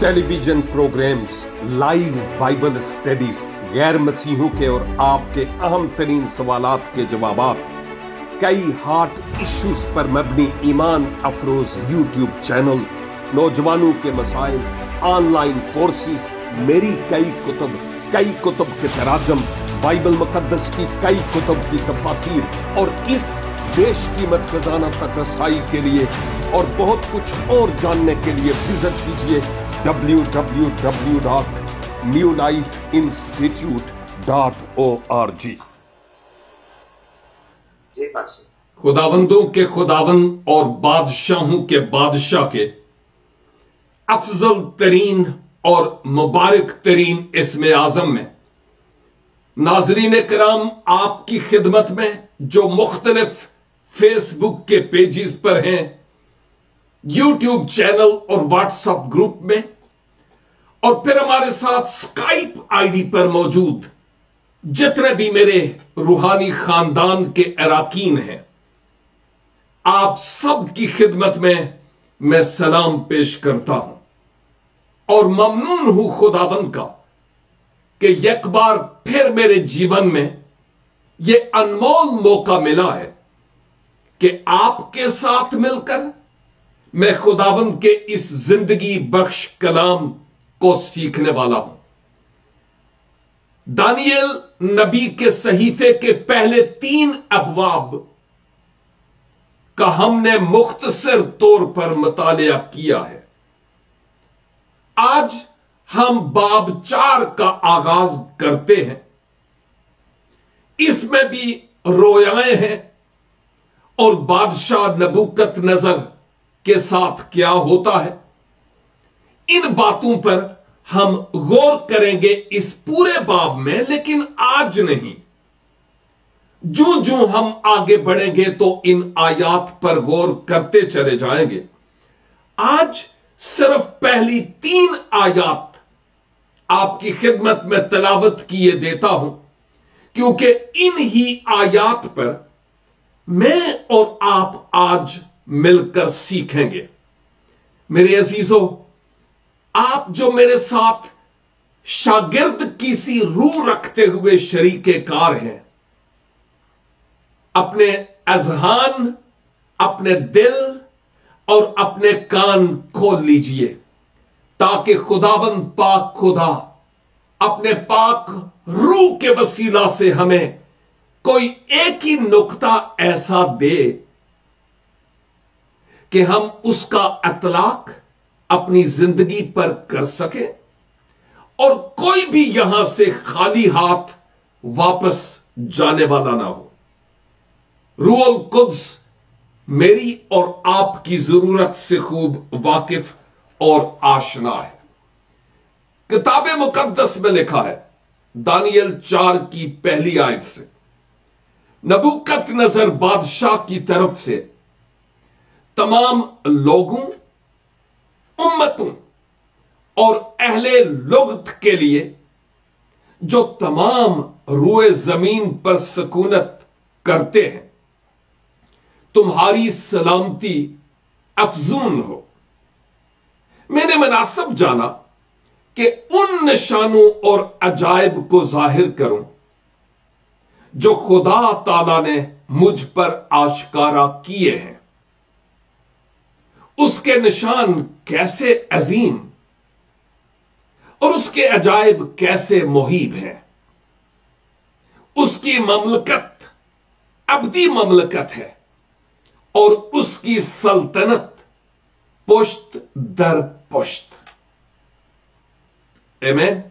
Television programs, live Bible studies, गैर मसीहों के और आपके अहम तरीन सवालात के जवाबात, कई हार्ट इश्यूज पर मबनी ईमान अफरोज यूट्यूब चैनल, नौजवानों के मसाइल, ऑनलाइन कोर्सेज, मेरी कई कुतुब के तराजम, बाइबल मुकद्दस की कई कुतुब की तफासीर और इस बेशकीमत खजाना तक रसाई के लिए और बहुत कुछ और जानने के लिए विजिट कीजिए www.newlifeinstitute.org। खुदावंदों के खुदावंद और बादशाहों के बादशाह के अफजल तरीन और मुबारक तरीन इस्म आजम में नाजरीन कराम, आपकी खिदमत में जो मुख्तलिफ फेसबुक के पेजेस पर हैं, यूट्यूब चैनल और व्हाट्सएप ग्रुप में, और फिर हमारे साथ स्काइप आईडी पर मौजूद जितने भी मेरे रूहानी खानदान के अराकीन हैं, आप सब की खिदमत में मैं सलाम पेश करता हूं और ममनून हूं खुदावंद का कि एक बार फिर मेरे जीवन में यह अनमोल मौका मिला है कि आपके साथ मिलकर मैं खुदावंद के इस जिंदगी बख्श कलाम को सीखने वाला हूं। दानियल नबी के सहीफे के पहले 3 अबवाब का हमने मुख्तसर तौर पर मुतालिया किया है। आज हम बाब 4 का आगाज करते हैं। इसमें भी रोयाएं हैं और बादशाह नबूकदनेस्सर के साथ क्या होता है, इन बातों पर हम गौर करेंगे इस पूरे बाब में, लेकिन आज नहीं। जो जो हम आगे बढ़ेंगे तो इन आयात पर गौर करते चले जाएंगे। आज सिर्फ पहली 3 आयात आपकी खिदमत में तलावत किए देता हूं, क्योंकि इन ही आयात पर मैं और आप आज मिलकर सीखेंगे। मेरे अजीजों, आप जो मेरे साथ शागिर्द की सी रूह रखते हुए शरीके कार हैं, अपने अजहान, अपने दिल और अपने कान खोल लीजिए ताकि खुदावंद पाक खुदा अपने पाक रूह के वसीला से हमें कोई एक ही नुक्ता ऐसा दे कि हम उसका इतलाक अपनी जिंदगी पर कर सके और कोई भी यहां से खाली हाथ वापस जाने वाला ना हो। रूहुल कुद्स मेरी और आपकी जरूरत से खूब वाकिफ और आशना है। किताब मुकद्दस में लिखा है, दानियल 4 की पहली आयत से, नबूकदनेस्सर बादशाह की तरफ से तमाम लोगों, उम्मतों और अहले लुगत के लिए जो तमाम रूए जमीन पर सुकूनत करते हैं, तुम्हारी सलामती अफजून हो। मैंने मुनासिब जाना कि उन निशानों और अजायब को जाहिर करूं जो खुदा ताला ने मुझ पर आशकारा किए हैं। उसके निशान कैसे अजीम और उसके अजायब कैसे मुहीब हैं। उसकी ममलकत अबदी ममलकत है और उसकी सल्तनत पुश्त दर पुश्त। आमीन।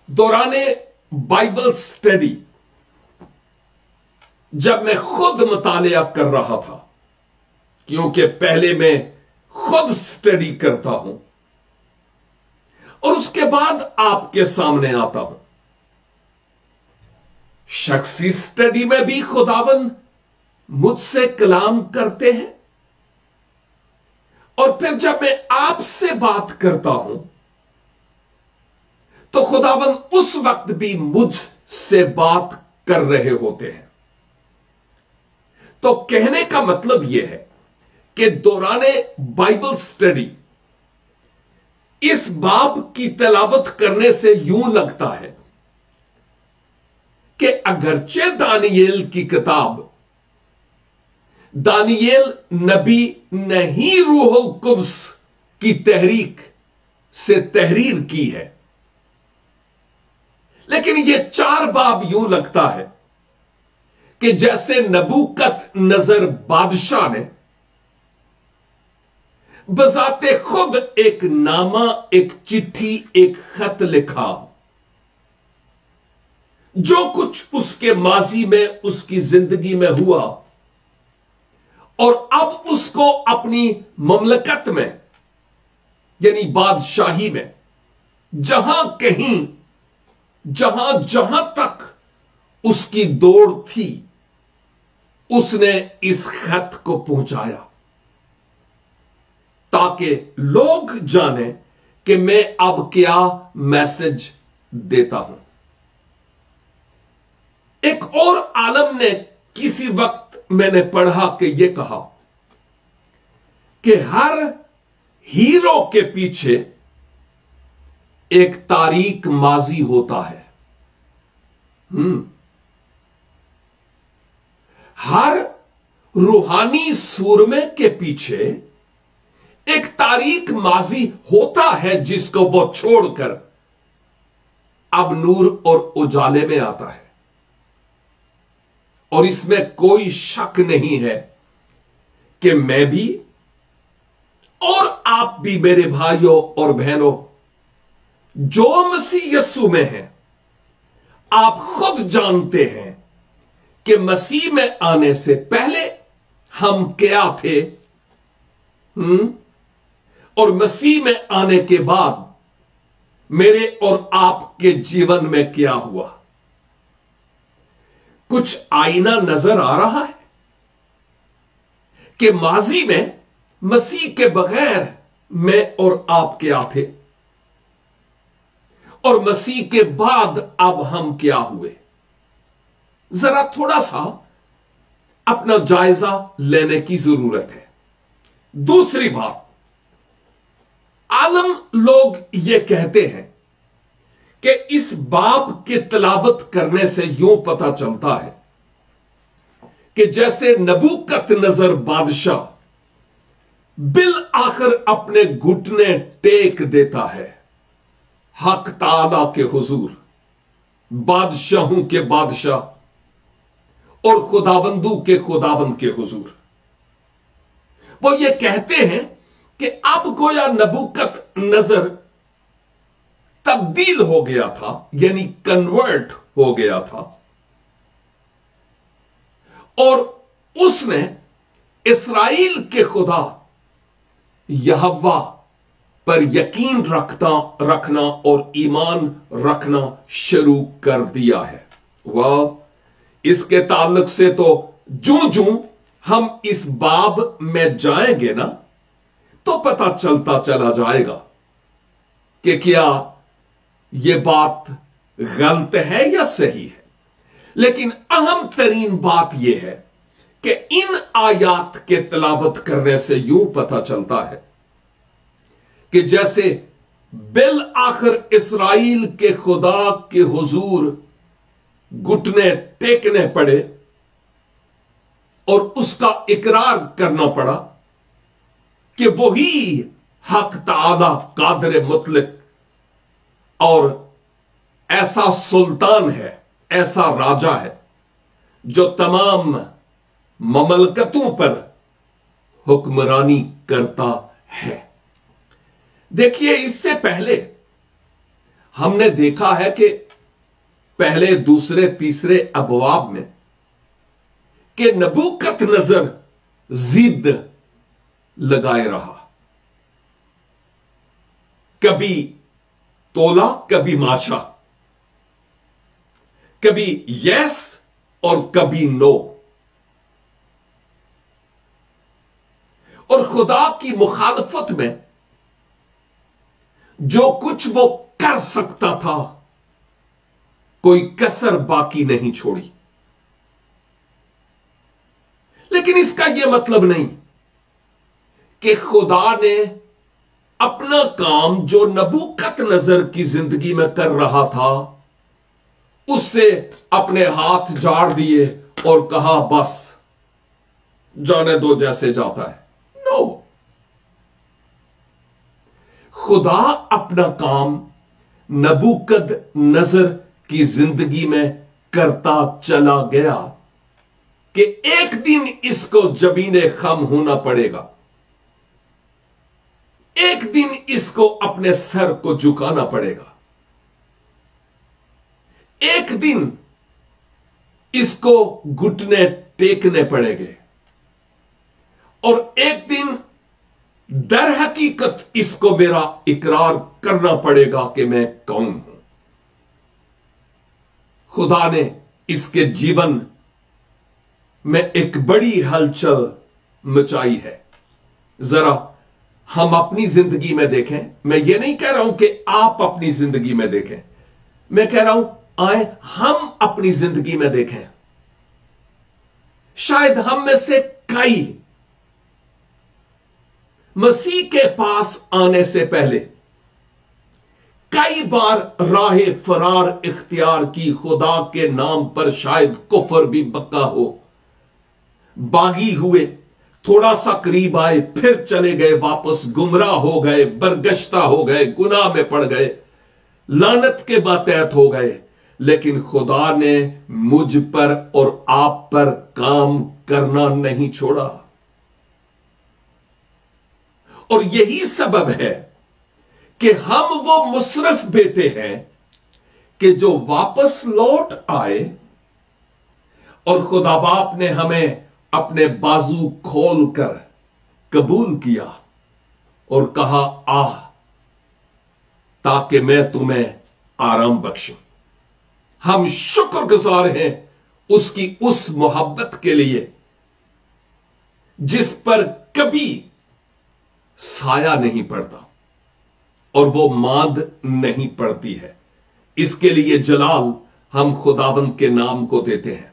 दौराने बाइबल स्टडी जब मैं खुद मुतालिया कर रहा था, क्योंकि पहले मैं खुद स्टडी करता हूं और उसके बाद आपके सामने आता हूं, शख्सी स्टडी में भी खुदावंद मुझसे कलाम करते हैं और फिर जब मैं आपसे बात करता हूं तो खुदावंद उस वक्त भी मुझसे बात कर रहे होते हैं। तो कहने का मतलब यह है कि दौराने बाइबल स्टडी اس باب کی تلاوت کرنے سے یوں لگتا ہے کہ اگرچہ دانییل کی کتاب دانییل نبی نے ہی روح القدس کی تحریک سے تحریر کی ہے، لیکن یہ 4 باب یوں لگتا ہے کہ جیسے نبوکت نظر بادشاہ نے بذات خود ایک نامہ، ایک چٹھی، ایک خط لکھا، جو کچھ اس کے ماضی میں، اس کی زندگی میں ہوا، اور اب اس کو اپنی مملکت میں یعنی بادشاہی میں جہاں کہیں، جہاں تک اس کی دوڑ تھی، اس نے اس خط کو پہنچایا تاکہ لوگ جانیں کہ میں اب کیا میسج دیتا ہوں۔ ایک اور عالم نے کسی وقت میں نے پڑھا کہ یہ کہا کہ ہر ہیرو کے پیچھے ایک تاریک ماضی ہوتا ہے۔ ہر روحانی سورمے کے پیچھے ایک تاریک ماضی ہوتا ہے جس کو وہ چھوڑ کر اب نور اور اجالے میں آتا ہے، اور اس میں کوئی شک نہیں ہے کہ میں بھی اور آپ بھی میرے بھائیوں اور بہنوں جو مسیح یسوع میں ہیں، آپ خود جانتے ہیں کہ مسیح میں آنے سے پہلے ہم کیا تھے، اور مسیح میں آنے کے بعد میرے اور آپ کے جیون میں کیا ہوا۔ کچھ آئینہ نظر آ رہا ہے کہ ماضی میں مسیح کے بغیر میں اور آپ کیا تھے، اور مسیح کے بعد اب ہم کیا ہوئے۔ ذرا تھوڑا سا اپنا جائزہ لینے کی ضرورت ہے۔ دوسری بات، عالم لوگ یہ کہتے ہیں کہ اس باب کی تلاوت کرنے سے یوں پتہ چلتا ہے کہ جیسے نبوکت نظر بادشاہ بالآخر اپنے گھٹنے ٹیک دیتا ہے حق تعالی کے حضور، بادشاہوں کے بادشاہ اور خداوندوں کے خداوند کے حضور۔ وہ یہ کہتے ہیں کہ اب گویا نبوکت نظر تبدیل ہو گیا تھا، یعنی کنورٹ ہو گیا تھا، اور اس نے اسرائیل کے خدا یہوہ پر یقین رکھنا اور ایمان رکھنا شروع کر دیا ہے۔ وہ اس کے تعلق سے تو جوں ہم اس باب میں جائیں گے نا تو پتہ چلتا چلا جائے گا کہ کیا یہ بات غلط ہے یا صحیح ہے۔ لیکن اہم ترین بات یہ ہے کہ ان آیات کے تلاوت کرنے سے یوں پتہ چلتا ہے کہ جیسے بالآخر اسرائیل کے خدا کے حضور گھٹنے ٹیکنے پڑے اور اس کا اقرار کرنا پڑا کہ وہی حق تعالی قادر مطلق اور ایسا سلطان ہے، ایسا راجا ہے جو تمام مملکتوں پر حکمرانی کرتا ہے۔ دیکھیے، اس سے پہلے ہم نے دیکھا ہے کہ پہلے، دوسرے، تیسرے ابواب میں کہ نبوکت نظر ضد لگائے رہا، کبھی تولا، کبھی ماشا، کبھی یس اور کبھی نو، اور خدا کی مخالفت میں جو کچھ وہ کر سکتا تھا کوئی کسر باقی نہیں چھوڑی۔ لیکن اس کا یہ مطلب نہیں کہ خدا نے اپنا کام جو نبوکت نظر کی زندگی میں کر رہا تھا اس سے اپنے ہاتھ جاڑ دیے اور کہا بس جانے دو جیسے جاتا ہے. نو. خدا اپنا کام نبوکت نظر کی زندگی میں کرتا چلا گیا کہ ایک دن اس کو جبین خم ہونا پڑے گا. ایک دن اس کو اپنے سر کو جھکانا پڑے گا. ایک دن اس کو گھٹنے ٹیکنے پڑے گے اور ایک دن در حقیقت اس کو میرا اقرار کرنا پڑے گا کہ میں کون ہوں. خدا نے اس کے جیون میں ایک بڑی ہلچل مچائی ہے. ذرا ہم اپنی زندگی میں دیکھیں. میں یہ نہیں کہہ رہا ہوں کہ آپ اپنی زندگی میں دیکھیں, میں کہہ رہا ہوں آئیں ہم اپنی زندگی میں دیکھیں. شاید ہم میں سے کئی مسیح کے پاس آنے سے پہلے کئی بار راہ فرار اختیار کی. خدا کے نام پر شاید کفر بھی بکا ہو, باغی ہوئے, تھوڑا سا قریب آئے, پھر چلے گئے واپس, گمراہ ہو گئے, برگشتہ ہو گئے, گناہ میں پڑ گئے, لعنت کے ماتحت ہو گئے. لیکن خدا نے مجھ پر اور آپ پر کام کرنا نہیں چھوڑا. اور یہی سبب ہے کہ ہم وہ مصرف بیٹے ہیں کہ جو واپس لوٹ آئے اور خدا باپ نے ہمیں اپنے بازو کھول کر قبول کیا اور کہا آ تاکہ میں تمہیں آرام بخشوں. ہم شکر گزار ہیں اس کی اس محبت کے لیے جس پر کبھی سایہ نہیں پڑتا اور وہ ماند نہیں پڑتی ہے. اس کے لیے جلال ہم خداوند کے نام کو دیتے ہیں.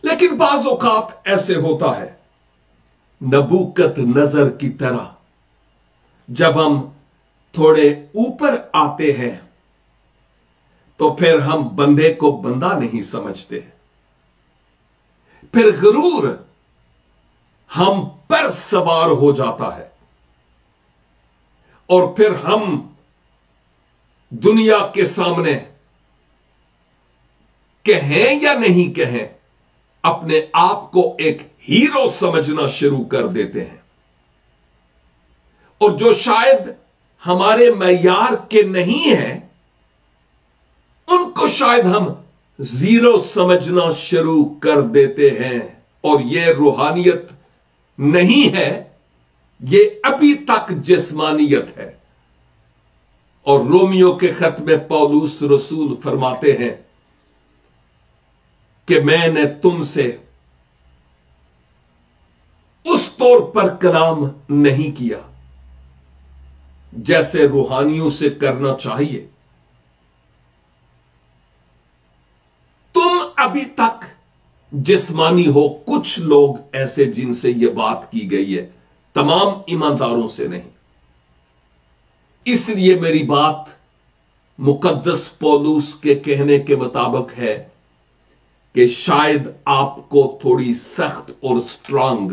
لیکن بعض اوقات ایسے ہوتا ہے نبوکت نظر کی طرح, جب ہم تھوڑے اوپر آتے ہیں تو پھر ہم بندے کو بندہ نہیں سمجھتے, پھر غرور ہم پر سوار ہو جاتا ہے اور پھر ہم دنیا کے سامنے کہیں یا نہیں کہیں اپنے آپ کو ایک ہیرو سمجھنا شروع کر دیتے ہیں, اور جو شاید ہمارے معیار کے نہیں ہیں ان کو شاید ہم زیرو سمجھنا شروع کر دیتے ہیں. اور یہ روحانیت نہیں ہے, یہ ابھی تک جسمانیت ہے. اور رومیو کے خط میں پولس رسول فرماتے ہیں کہ میں نے تم سے اس طور پر کلام نہیں کیا جیسے روحانیوں سے کرنا چاہیے. تم ابھی تک جسمانی ہو. کچھ لوگ ایسے جن سے یہ بات کی گئی ہے, تمام ایمانداروں سے نہیں. اس لیے میری بات مقدس پولس کے کہنے کے مطابق ہے کہ شاید آپ کو تھوڑی سخت اور سٹرانگ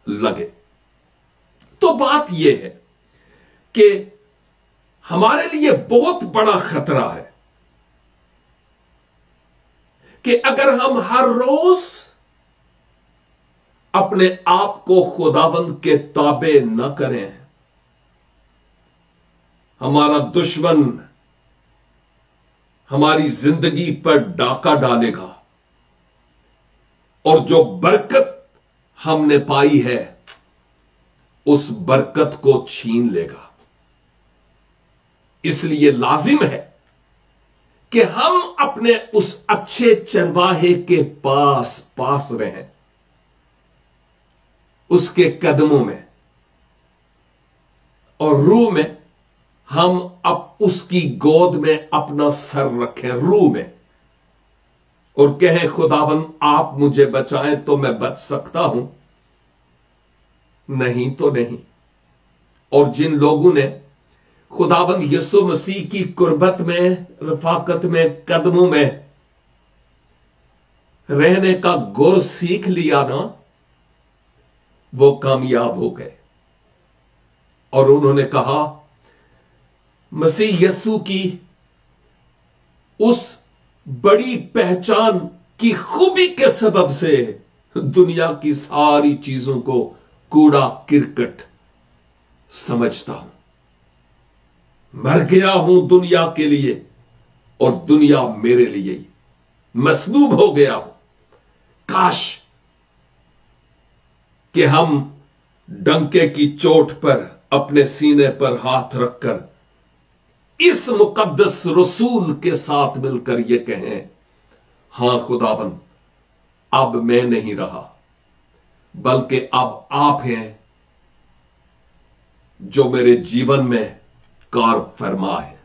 لگے. تو بات یہ ہے کہ ہمارے لیے بہت بڑا خطرہ ہے کہ اگر ہم ہر روز اپنے آپ کو خداوند کے تابع نہ کریں, ہمارا دشمن ہماری زندگی پر ڈاکہ ڈالے گا اور جو برکت ہم نے پائی ہے اس برکت کو چھین لے گا. اس لیے لازم ہے کہ ہم اپنے اس اچھے چرواہے کے پاس رہیں, اس کے قدموں میں, اور روح میں ہم اب اس کی گود میں اپنا سر رکھیں, روح میں, اور کہیں خداوند آپ مجھے بچائیں تو میں بچ سکتا ہوں, نہیں تو نہیں. اور جن لوگوں نے खुदाबंद यीशु मसीह की कुर्बत में, रफाकत में, कदमों में रहने का गुर सीख लिया ना, वो कामयाब हो गए। और उन्होंने कहा मसीह यीशु की उस बड़ी पहचान की खूबी के सबब से दुनिया की सारी चीजों को कूड़ा किरकट समझता हूं। मर गया हूं दुनिया के लिए और दुनिया मेरे लिए ही। मसलूब हो गया हूं। काश कि हम डंके की चोट पर अपने सीने पर हाथ रखकर इस मुकद्दस रसूल के साथ मिलकर यह कहें, हां खुदाबंद, अब मैं नहीं रहा, बल्कि अब आप हैं जो मेरे जीवन में कार फरमा है।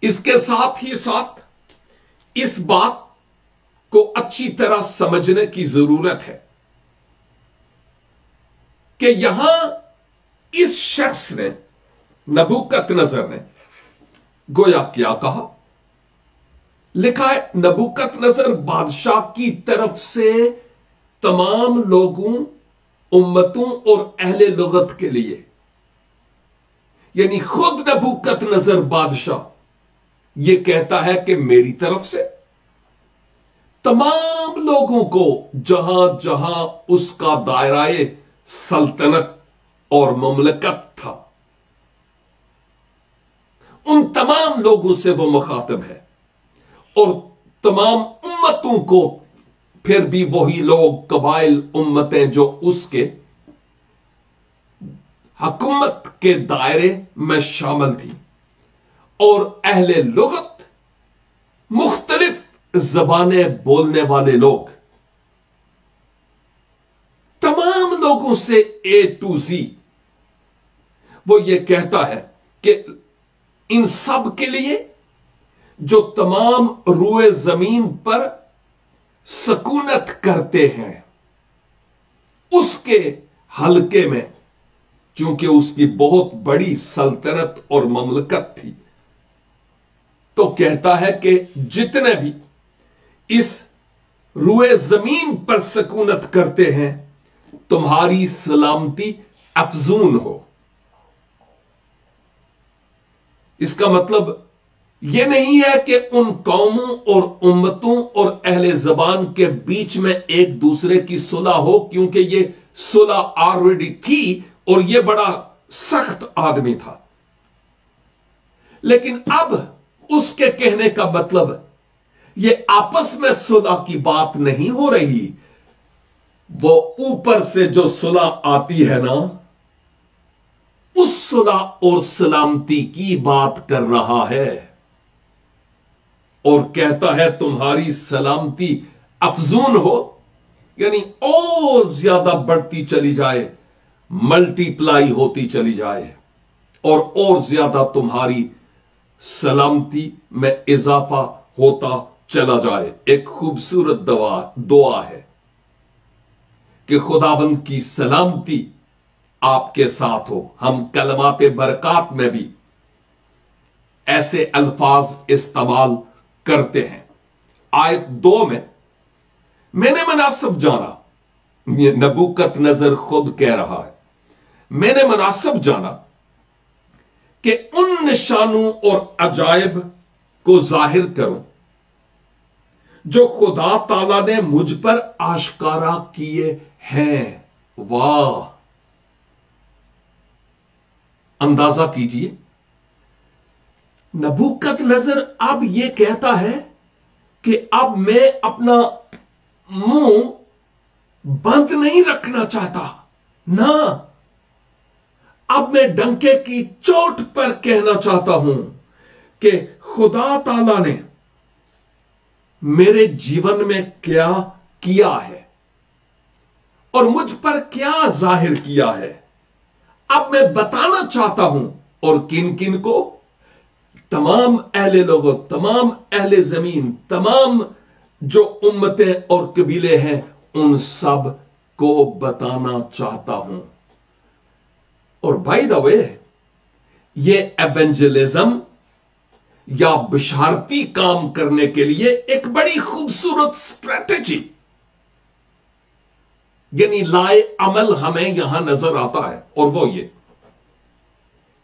इसके साथ ही साथ इस बात को अच्छी तरह समझने की जरूरत है कि यहां इस शख्स ने, नबूकतनजर ने, गोया क्या कहा? लिखा है नबूकतनजर बादशाह की तरफ से तमाम लोगों, उम्मतों और अहले लुगत के लिए, यानी खुद नबूकतनजर बादशाह यह कहता है कि मेरी तरफ से तमाम लोगों को, जहां जहां उसका दायराए सल्तनत और ममलकत था, उन तमाम लोगों से वो मुखातिब है। और तमाम उम्मतों को, फिर भी वही लोग, कबाइल, उम्मतें जो उसके हुकूमत के दायरे में शामिल थी, और अहले लुगत, मुख्तलिफ जबानें बोलने वाले लोग, तमाम लोगों से ए टू जी वो ये कहता है कि इन सब के लिए जो तमाम रुए जमीन पर सकूनत करते हैं, उसके हलके में, चूंकि उसकी बहुत बड़ी सल्तनत और ममलकत थी, तो कहता है कि जितने भी इस रुए जमीन पर सकूनत करते हैं, तुम्हारी सलामती अफजून हो। इसका मतलब यह नहीं है कि उन कौमों और उम्मतों और अहले जबान के बीच में एक दूसरे की सुलह हो, क्योंकि यह सुलह ऑलरेडी थी और यह बड़ा सख्त आदमी था। लेकिन अब उसके कहने का मतलब यह आपस में सुलह की बात नहीं हो रही, वो ऊपर से जो सुलह आती है ना, उस सुलह और सलामती की बात कर रहा है। और कहता है तुम्हारी सलामती अफजून हो, यानी और ज्यादा बढ़ती चली जाए, मल्टीप्लाई होती चली जाए, और ज्यादा तुम्हारी सलामती में इजाफा होता चला जाए। एक खूबसूरत दुआ है कि खुदाबंद की सलामती आपके साथ हो। हम कलमाते बरकात में भी ऐसे अल्फाज इस्तेमाल करते हैं। आयत 2 में मैंने मुनासिब जाना, नबूकतनजर खुद कह रहा है, मैंने मुनासिब जाना कि उन निशानों और अजायब को जाहिर करूं जो खुदा ताला ने मुझ पर आश्कारा किए हैं। वाह, अंदाजा कीजिए, नबूकतनजर अब यह कहता है कि अब मैं अपना मुंह बंद नहीं रखना चाहता ना, अब मैं डंके की चोट पर कहना चाहता हूं कि खुदा ताला ने मेरे जीवन में क्या किया है और मुझ पर क्या जाहिर किया है। अब मैं बताना चाहता हूं, और किन किन को? तमाम अहले लोगों, तमाम अहले जमीन, तमाम जो उम्मतें और कबीले हैं, उन सब को बताना चाहता हूं। और बाय द वे, یہ ایونجلزم یا بشارتی کام کرنے کے لیے ایک بڑی خوبصورت اسٹریٹجی یعنی لائے عمل ہمیں یہاں نظر آتا ہے، اور وہ یہ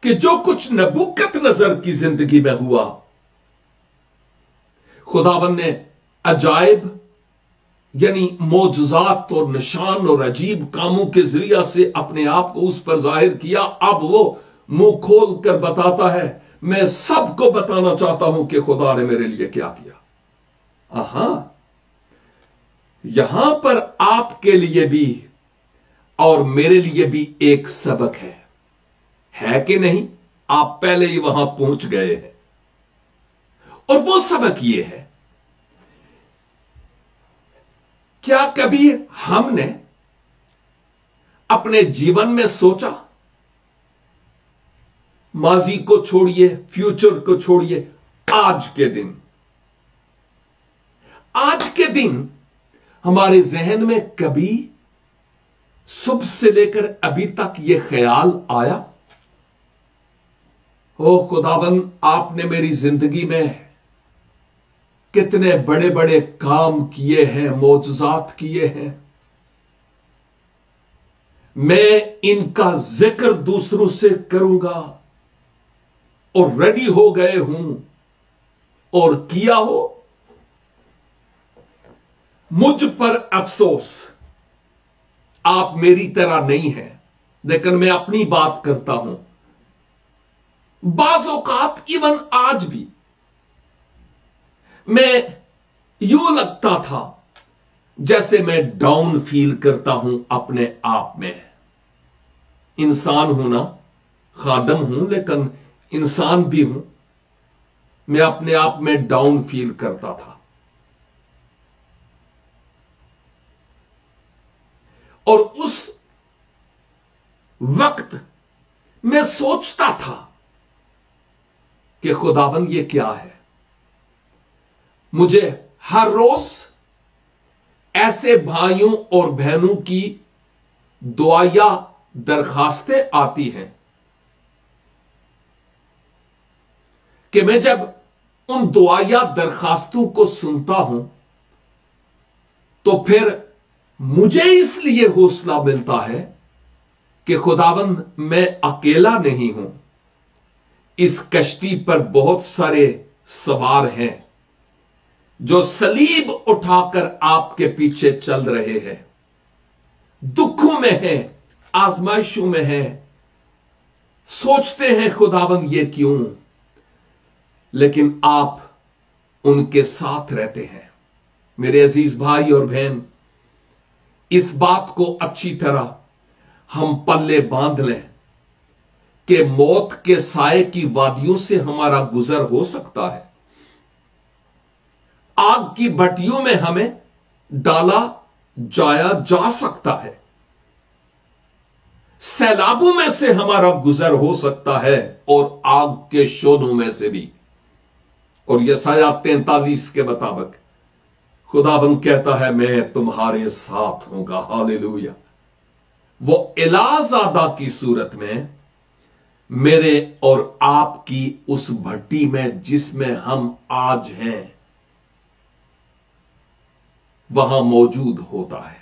کہ جو کچھ نبوکت نظر کی زندگی میں ہوا، خداوند نے عجائب یعنی معجزات اور نشان اور عجیب کاموں کے ذریعہ سے اپنے آپ کو اس پر ظاہر کیا۔ اب وہ منہ کھول کر بتاتا ہے، میں سب کو بتانا چاہتا ہوں کہ خدا نے میرے لیے کیا کیا۔ یہاں پر آپ کے لیے بھی اور میرے لیے بھی ایک سبق ہے کہ نہیں؟ آپ پہلے ہی وہاں پہنچ گئے ہیں، اور وہ سبق یہ ہے، کیا کبھی ہم نے اپنے جیون میں سوچا، ماضی کو چھوڑیے، فیوچر کو چھوڑیے، آج کے دن ہمارے ذہن میں کبھی صبح سے لے کر ابھی تک یہ خیال آیا، او خداوند آپ نے میری زندگی میں کتنے بڑے بڑے کام کیے ہیں، معجزات کیے ہیں، میں ان کا ذکر دوسروں سے کروں گا، اور ریڈی ہو گئے ہوں اور کیا ہو؟ مجھ پر افسوس، آپ میری طرح نہیں ہیں، لیکن میں اپنی بات کرتا ہوں، بعض اوقات ایون آج بھی میں یوں لگتا تھا جیسے میں ڈاؤن فیل کرتا ہوں اپنے آپ میں۔ انسان ہوں نا، خادم ہوں لیکن انسان بھی ہوں، میں اپنے آپ میں ڈاؤن فیل کرتا تھا، اور اس وقت میں سوچتا تھا کہ خداوند یہ کیا ہے؟ مجھے ہر روز ایسے بھائیوں اور بہنوں کی دعائیا درخواستیں آتی ہیں کہ میں جب ان دعائیا درخواستوں کو سنتا ہوں تو پھر مجھے اس لیے حوصلہ ملتا ہے کہ خداوند میں اکیلا نہیں ہوں، اس کشتی پر بہت سارے سوار ہیں جو صلیب اٹھا کر آپ کے پیچھے چل رہے ہیں، دکھوں میں ہیں، آزمائشوں میں ہیں، سوچتے ہیں خداوند یہ کیوں؟ لیکن آپ ان کے ساتھ رہتے ہیں۔ میرے عزیز بھائی اور بہن، اس بات کو اچھی طرح ہم پلے باندھ لیں کہ موت کے سائے کی وادیوں سے ہمارا گزر ہو سکتا ہے، آگ کی بھٹیوں میں ہمیں ڈالا جایا جا سکتا ہے، سیلابوں میں سے ہمارا گزر ہو سکتا ہے، اور آگ کے شعلوں میں سے بھی۔ اور یسایہ 43 کے مطابق خداوند کہتا ہے، میں تمہارے ساتھ ہوں گا۔ ہاللیلویا۔ وہ الہ زادہ کی صورت میں میرے اور آپ کی اس بھٹی میں جس میں ہم آج ہیں وہاں موجود ہوتا ہے،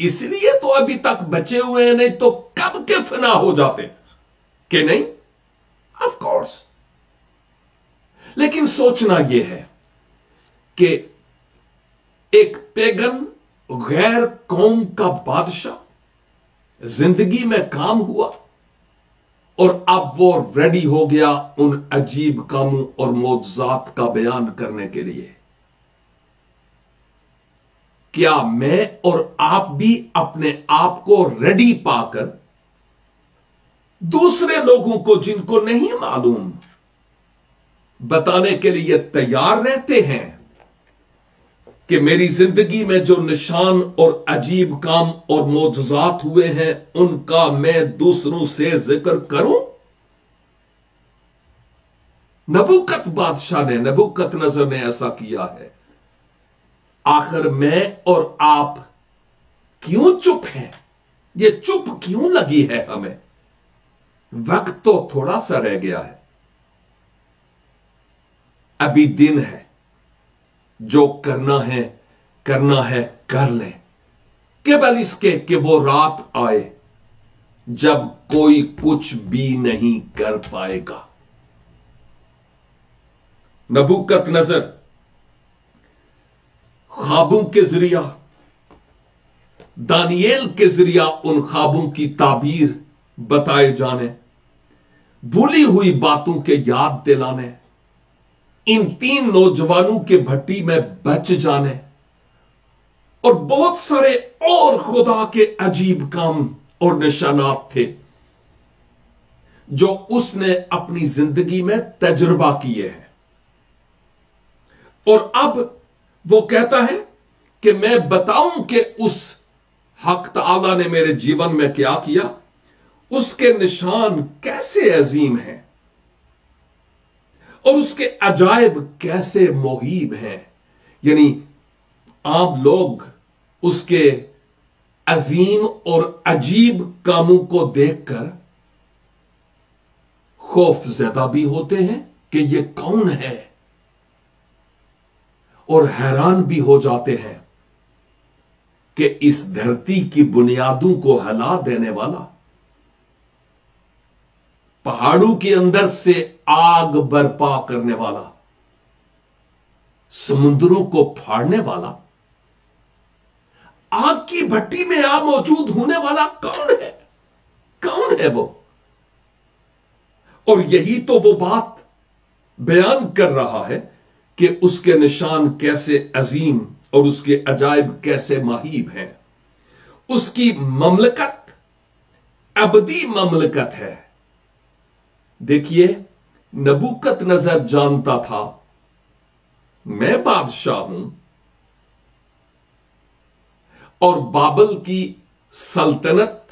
اس لیے تو ابھی تک بچے ہوئے ہیں، نہیں تو کب کے فنا ہو جاتے کہ نہیں؟ Of course. لیکن سوچنا یہ ہے کہ ایک پیگن غیر قوم کا بادشاہ زندگی میں کام ہوا، اور اب وہ ریڈی ہو گیا ان عجیب کاموں اور معجزات کا بیان کرنے کے لیے۔ کیا میں اور آپ بھی اپنے آپ کو ریڈی پا کر دوسرے لوگوں کو جن کو نہیں معلوم بتانے کے لیے تیار رہتے ہیں کہ میری زندگی میں جو نشان اور عجیب کام اور معجزات ہوئے ہیں ان کا میں دوسروں سے ذکر کروں؟ نبوکت بادشاہ نے، نبوکت نظر نے ایسا کیا ہے۔ آخر میں اور آپ کیوں چپ ہیں؟ یہ چپ کیوں لگی ہے ہمیں؟ वक्त तो थोड़ा सा रह गया है, अभी दिन है, जो करना है कर लें, केवल इसके कि वो रात आए जब कोई कुछ भी नहीं कर पाएगा। नबूकतनजर ख्वाबों के जरिया, दानियेल के जरिया उन ख्वाबों की ताबीर बताए जाने, भूली हुई बातों के याद दिलाने, इन 3 नौजवानों के भट्टी में बच जाने और बहुत सारे और खुदा के अजीब काम और निशानात थे जो उसने अपनी जिंदगी में तजुर्बा किए हैं। और अब वो कहता है कि मैं बताऊं कि उस हक ताला ने मेरे जीवन में क्या किया, उसके निशान कैसे अजीम हैं और उसके अजायब कैसे मुहीब हैं। यानी आप लोग उसके अजीम और अजीब कामों को देखकर खौफ ज़दा भी होते हैं कि ये कौन है, और हैरान भी हो जाते हैं कि इस धरती की बुनियादों को हिला देने वाला, पहाड़ों के अंदर से आग बर्पा करने वाला, समुद्रों को फाड़ने वाला, आग की भट्टी में आ मौजूद होने वाला कौन है वो। और यही तो वो बात बयान कर रहा है कि उसके निशान कैसे अजीम और उसके अजायब कैसे माहीब हैं। उसकी ममलकत अबदी ममलकत है। देखिए, नबूकतनजर जानता था मैं बादशाह हूं और बाबल की सल्तनत,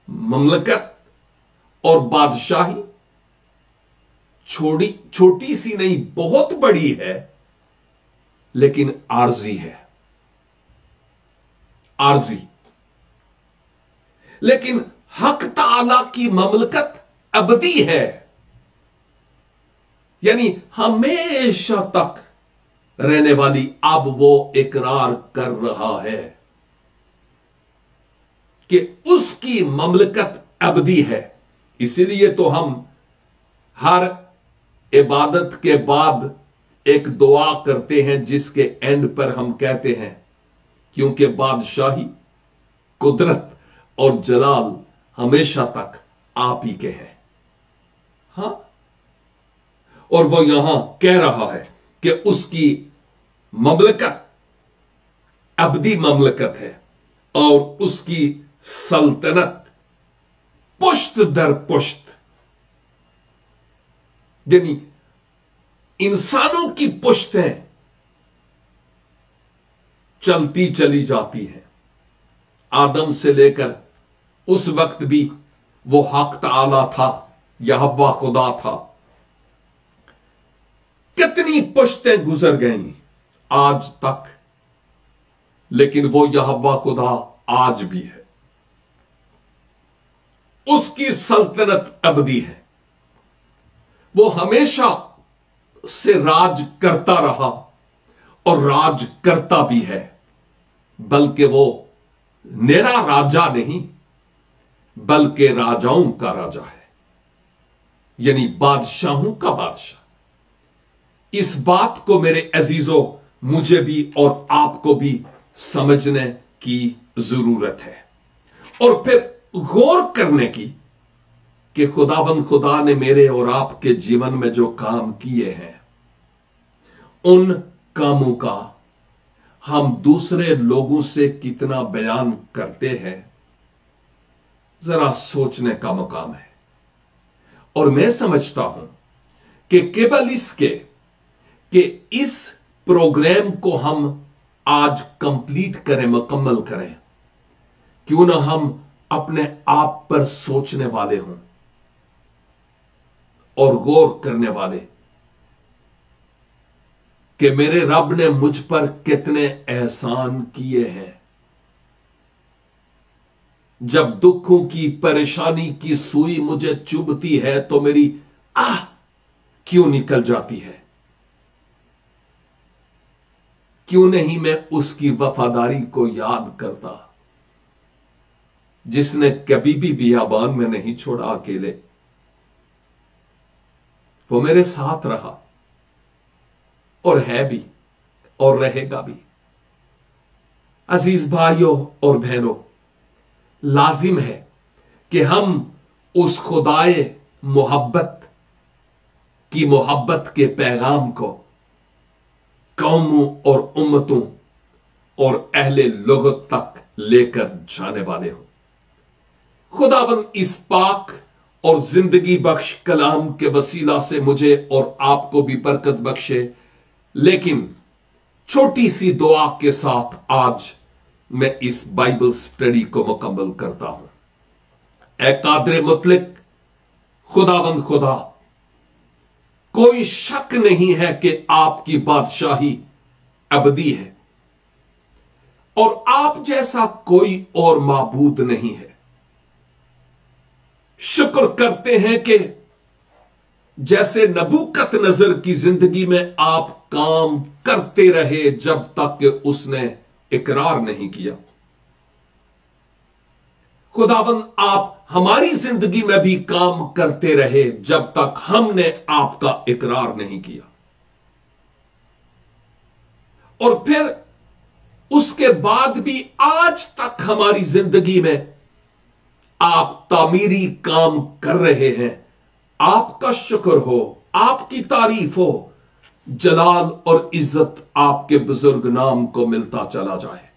ममलकत और बादशाही छोटी सी नहीं, बहुत बड़ी है, लेकिन आरजी है, आरजी। लेकिन हक ताला की ममलकत अबदी है, यानी हमेशा तक रहने वाली। अब वो इकरार कर रहा है कि उसकी ममलकत अबदी है। इसीलिए तो हम हर इबादत के बाद एक दुआ करते हैं जिसके एंड पर हम कहते हैं, क्योंकि बादशाही, कुदरत और जलाल हमेशा तक आप ही के हैं। हां, और वो यहां कह रहा है कि उसकी ममलकत अबदी ममलकत है और उसकी सल्तनत पुश्त दर पुश्त, यानी इंसानों की पुश्तें चलती चली जाती हैं। आदम से लेकर उस वक्त भी वो हक ताला था, यहोवा खुदा था। कितनी पुश्तें गुजर गई आज तक, लेकिन वो यहोवा खुदा आज भी है। उसकी सल्तनत अबदी है। वो हमेशा से राज करता रहा और राज करता भी है, बल्कि वो मेरा राजा नहीं, बल्कि राजाओं का राजा है, यानी बादशाहों का बादशाह। इस बात को मेरे अजीजों, मुझे भी और आपको भी समझने की जरूरत है, और फिर गौर करने की कि खुदावंद खुदा ने मेरे और आपके जीवन में जो काम किए हैं, उन कामों का हम दूसरे लोगों से कितना बयान करते हैं, जरा सोचने का मुकाम है। और मैं समझता हूं कि केवल इसके कि इस प्रोग्राम को हम आज कंप्लीट करें, मुकम्मल करें, क्यों ना हम अपने आप पर सोचने वाले हों और गौर करने वाले कि मेरे रब ने मुझ पर कितने एहसान किए हैं। जब दुखों की परेशानी की सुई मुझे चुभती है तो मेरी आह क्यों निकल जाती है। क्यों नहीं मैं उसकी वफादारी को याद करता, जिसने कभी भी बियाबान में नहीं छोड़ा अकेले। वो मेरे साथ रहा और है भी और रहेगा भी। अजीज भाइयों और बहनों, लाजिम है कि हम उस खुदाए मोहब्बत की मोहब्बत के पैगाम को कौमों और उम्मतों और अहले लोगों तक लेकर जाने वाले हो। खुदावंद इस पाक और जिंदगी बख्श कलाम के वसीला से मुझे और आपको भी बरकत बख्शे। लेकिन छोटी सी दुआ के साथ आज मैं इस बाइबल स्टडी को मुकम्मल करता हूं। ऐ कादरे मुतलक खुदावंद खुदा, कोई शक नहीं है कि आपकी बादशाही अबदी है और आप जैसा कोई और माबूद नहीं है। शुक्र करते हैं कि जैसे नबूकत नजर की जिंदगी में आप काम करते रहे जब तक कि उसने इकरार नहीं किया। खुदावंद आप हमारी जिंदगी में भी काम करते रहे जब तक हमने आपका इकरार नहीं किया। और फिर उसके बाद भी आज तक हमारी जिंदगी में आप तामीरी काम कर रहे हैं। आपका शुक्र हो, आपकी तारीफ हो, जलाल और इज्जत आपके बुजुर्ग नाम को मिलता चला जाए।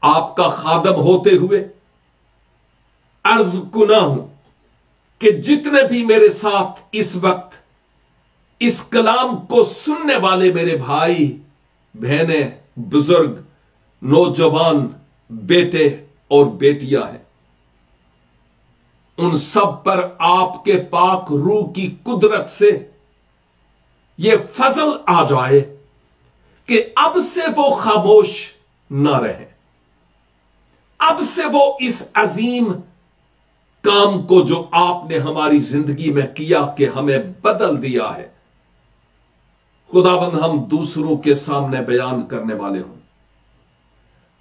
आपका खादम होते हुए अर्ज गुना हूं कि जितने भी मेरे साथ इस वक्त इस कलाम को सुनने वाले मेरे भाई बहनें, बुजुर्ग, नौजवान, बेटे और बेटियां हैं, उन सब पर आपके पाक रूह की कुदरत से यह फजल आ जाए कि अब से वो खामोश ना रहे। अब से वो इस अजीम काम को जो आपने हमारी जिंदगी में किया कि हमें बदल दिया है, खुदाबंद हम दूसरों के सामने बयान करने वाले हों।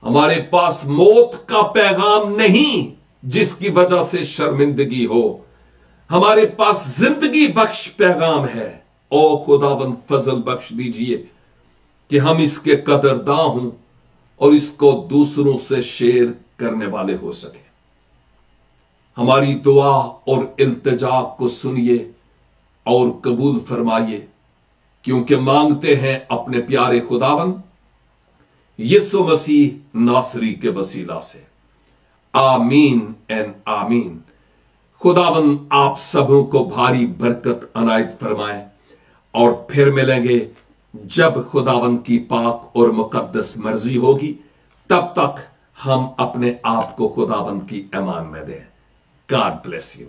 हमारे पास मौत का पैगाम नहीं जिसकी वजह से शर्मिंदगी हो, हमारे पास जिंदगी बख्श पैगाम है। ओ खुदाबंद फजल बख्श दीजिए कि हम इसके कदरदां हों और इसको दूसरों से शेयर करने वाले हो सके। हमारी दुआ और इल्तिजा को सुनिए और कबूल फरमाइए, क्योंकि मांगते हैं अपने प्यारे खुदावंद यीशु मसीह नासरी के वसीला से। आमीन एंड आमीन। खुदावंद आप सबों को भारी बरकत अनायत फरमाए और फिर मिलेंगे जब खुदावंद की पाक और मुकद्दस मर्जी होगी। तब तक हम अपने आप को खुदावंद की अमान में दें। God bless you.